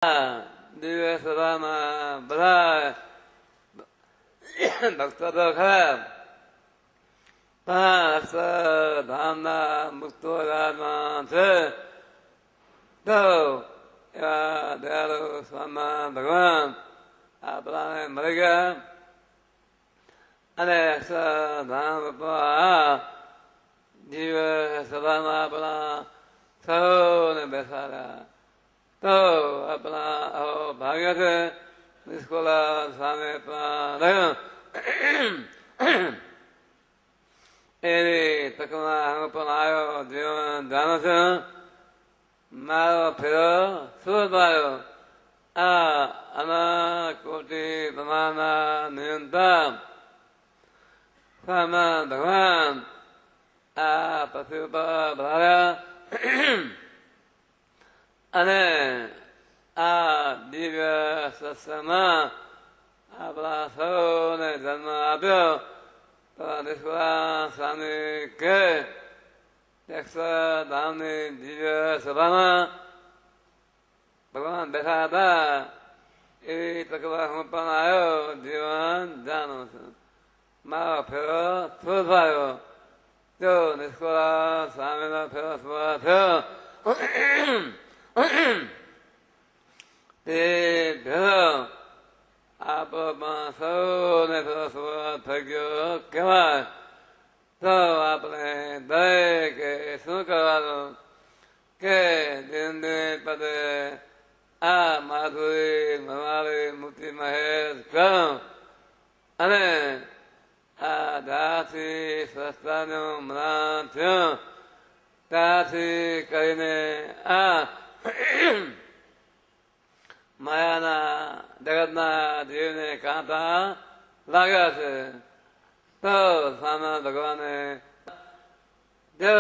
દિવ્ય સભામાં બધા ભક્તો તો ખરા પણ ધામના મુક્તો રાજમાં છે. તો એવા દયાળુ સ્વામી ભગવાન આપણાને મળી ગયા અને ધામ દિવ્ય સભામાં આપણા સૌને બેસાડ્યા. તો આપણા ભાગ્ય છે નિષ્કોલા સામે રહ્યો એની તકમાં હું પણ આવ્યો. જીવન જાણો છો મારો ફેરો શું માર્યો આ અનાકોટી તમારા નિયંતા સ્વામી ભગવાન આ પૃથ્વી ઉપર ભરાયા અને આ દિવ્ય સત્સંગમાં આપણા સૌને જન્મ આપ્યો. તો નિષ્કુળા સ્વામી કે ધામની દિવ્ય સભામાં ભગવાન બેઠા હતા એવી તકવાર હું પણ આવ્યો. જીવન જાણું છું મારો ફેરો શું થયો. જો નિષ્કુળા સ્વામીનો ફેરો શું થયો તે ભેરો આપણામાં સૌને થઈ ગયો કહેવાય. તો આપણે દરેકે શું કરવાનું કે દિન દિન પદે આ માધુરી મનારી મૂર્તિ મહેશ કરો અને આ દાથી સંસ્થાનું મનાન થયું ત્યાંથી કરીને આ માયાના જગતના જીવને કાંટા લાગ્યા છે. તો સ્વામી ભગવાને જો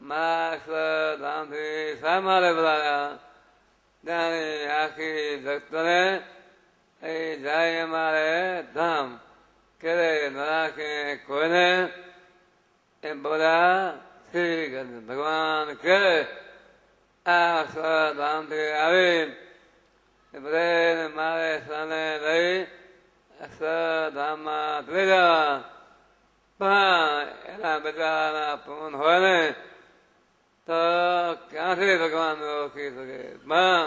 મારા ધામથી શા મારે બોલાવ્યા ત્યાંની આખી જગતને એ જાય મારે ધામ કે ન રાખે કોઈને એમ બોલ્યા. શ્રી ભગવાન કે આ સ્વધામથી આવી બધે મારે સ્વને લઈ સ્વધામમાં થઈ જવા. પણ એના બધાના પૂર્ણ હોય ને તો ક્યાંથી ભગવાન ઓળખી શકે. પણ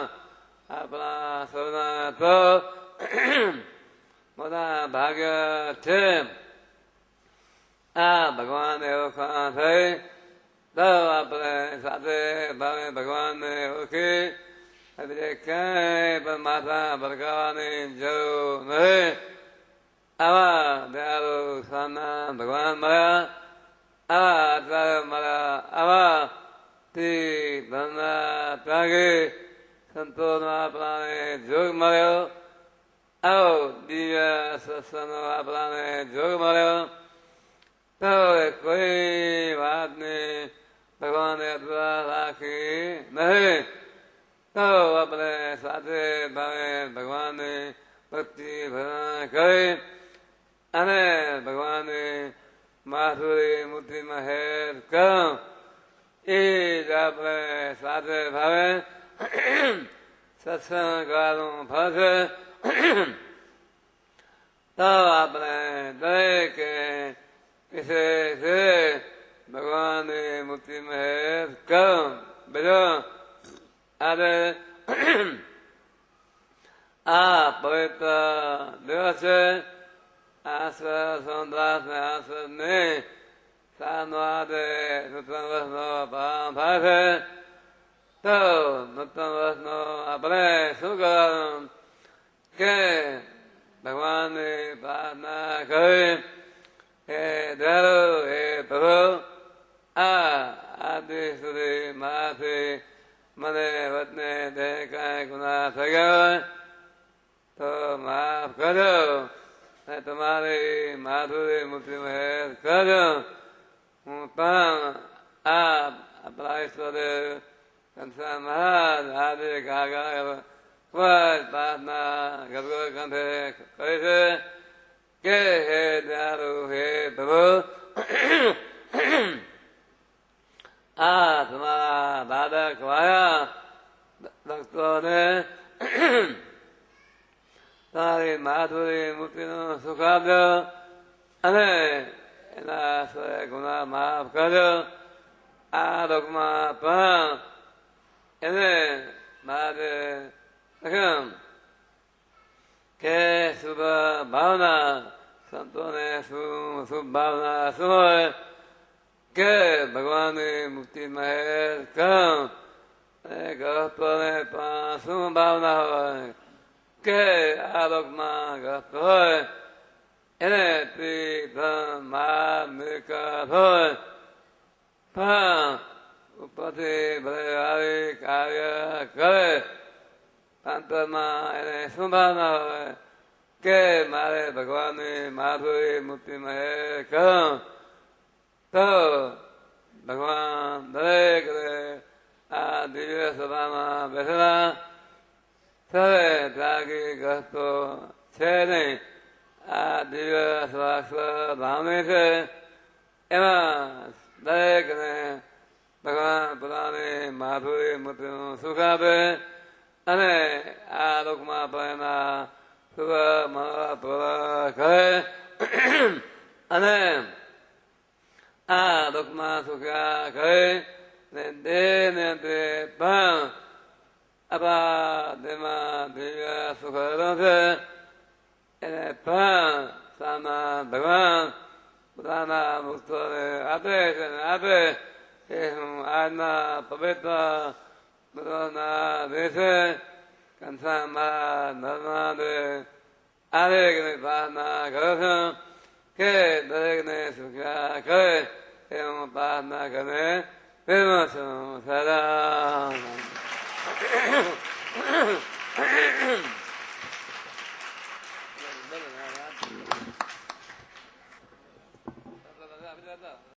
આપણા સૌના તો મોટા ભાગ્ય છે આ ભગવાન ઓળખવા થઈ. તો આપણે સાથે ભાવે ભગવાનને ઓળખી બીજે ક્યાંય પણ માથા ભડકાવાની જરૂર નહીં. આવા દયાળુ સ્વામી ભગવાન મળ્યા, આવા આચાર્ય મળ્યા, આવા ધનના ત્યાગી સંતોનો આપણાને જોગ મળ્યો. આવો દિવ્ય સત્સંગનો આપણાને જોગ મળ્યો. તો કોઈ વાતની ભગવાને અધૂરા રાખી નહીં. તો આપણે સાથે ભાવે ભગવાનની ભક્તિ ભજન કરી અને ભગવાનની માધુરી મૂર્તિમાં હેર કરો. એ જ આપણે સાથે ભાવે સત્સંગ કરવાનું ફળ છે. તો આપણે દરેકે વિશેષ ભગવાનની મૂર્તિમાં હેર કરો. બીજો આજે આ પવિત્ર દિવસ છે. આશ્રય સોમદાસ ને આશ્રય ને સાનો આજે નૂતન વર્ષનો પ્રારંભ થાય છે. તો નૂતન વર્ષનો આપણે શું કરવાનું કે ભગવાનની પ્રાર્થના કરી હે દયાળુ હે પ્રભુ આ આદિ સુધી મારાથી મને વતને દેહ કાંઈ ગુનાહ થઈ ગયો હોય તો માફ કરજો અને તમારી માધુરી મૂર્તિમાં હેર કરજો. હું પણ આ આપણા ઈશ્વરદેવ કંસા મહારાજ આદિ આગળ પ્રાર્થના ગરગર કંઠે કરી છે કે હે દયાળુ હે પ્રભુ આ તમારા બાળક વાળા ભક્તોને માધુરી મુક્તિનું સુખ આપજો અને એના ગુના માફ કરજો. આ લોકમાં પણ એને મારે કે શુભ ભાવના સંતોને શુભ ભાવના શું હોય કે ભગવાનની મુક્તિ મહેર કર. ગ્રહસ્થોને પણ શું ભાવના હોય કે આ લોકમાં ગ્રસ્ત હોય એને મિલકત હોય પણ ઉપરથી ભલે આવી કાર્ય કરે અંતરમાં એને શું ભાવના હોય કે મારે ભગવાનની માધુરી મુક્તિ મહેર કર. તો ભગવાન દરેક આ દિવ્ય સભામાં બેઠેલા સર્વે ત્યાગી ગ્રસ્તો છે નહીં. આ દિવ્ય સભા ધામની છે. એમાં દરેકને ભગવાન પોતાની માધુરી મુક્તિનું સુખ આપે અને આ લોકમાં પણ એના શુભ મનોરથ કરે અને આ લોકમાં સુખ્યા કરે ને દેહ ને તે પણ આપણા દેહમાં દિવ્ય સુખ છે. એને પણ સામા ભગવાન પોતાના મુક્તોને આપે છે આપે કે હું આજના પવિત્ર દેશે કંસા મારા નર્મદે દરેકને પ્રાર્થના કરું છું કે દરેકને સુખ્યા કરે એ હું પ્રાર્થના કરે ફેરવું છું. સદા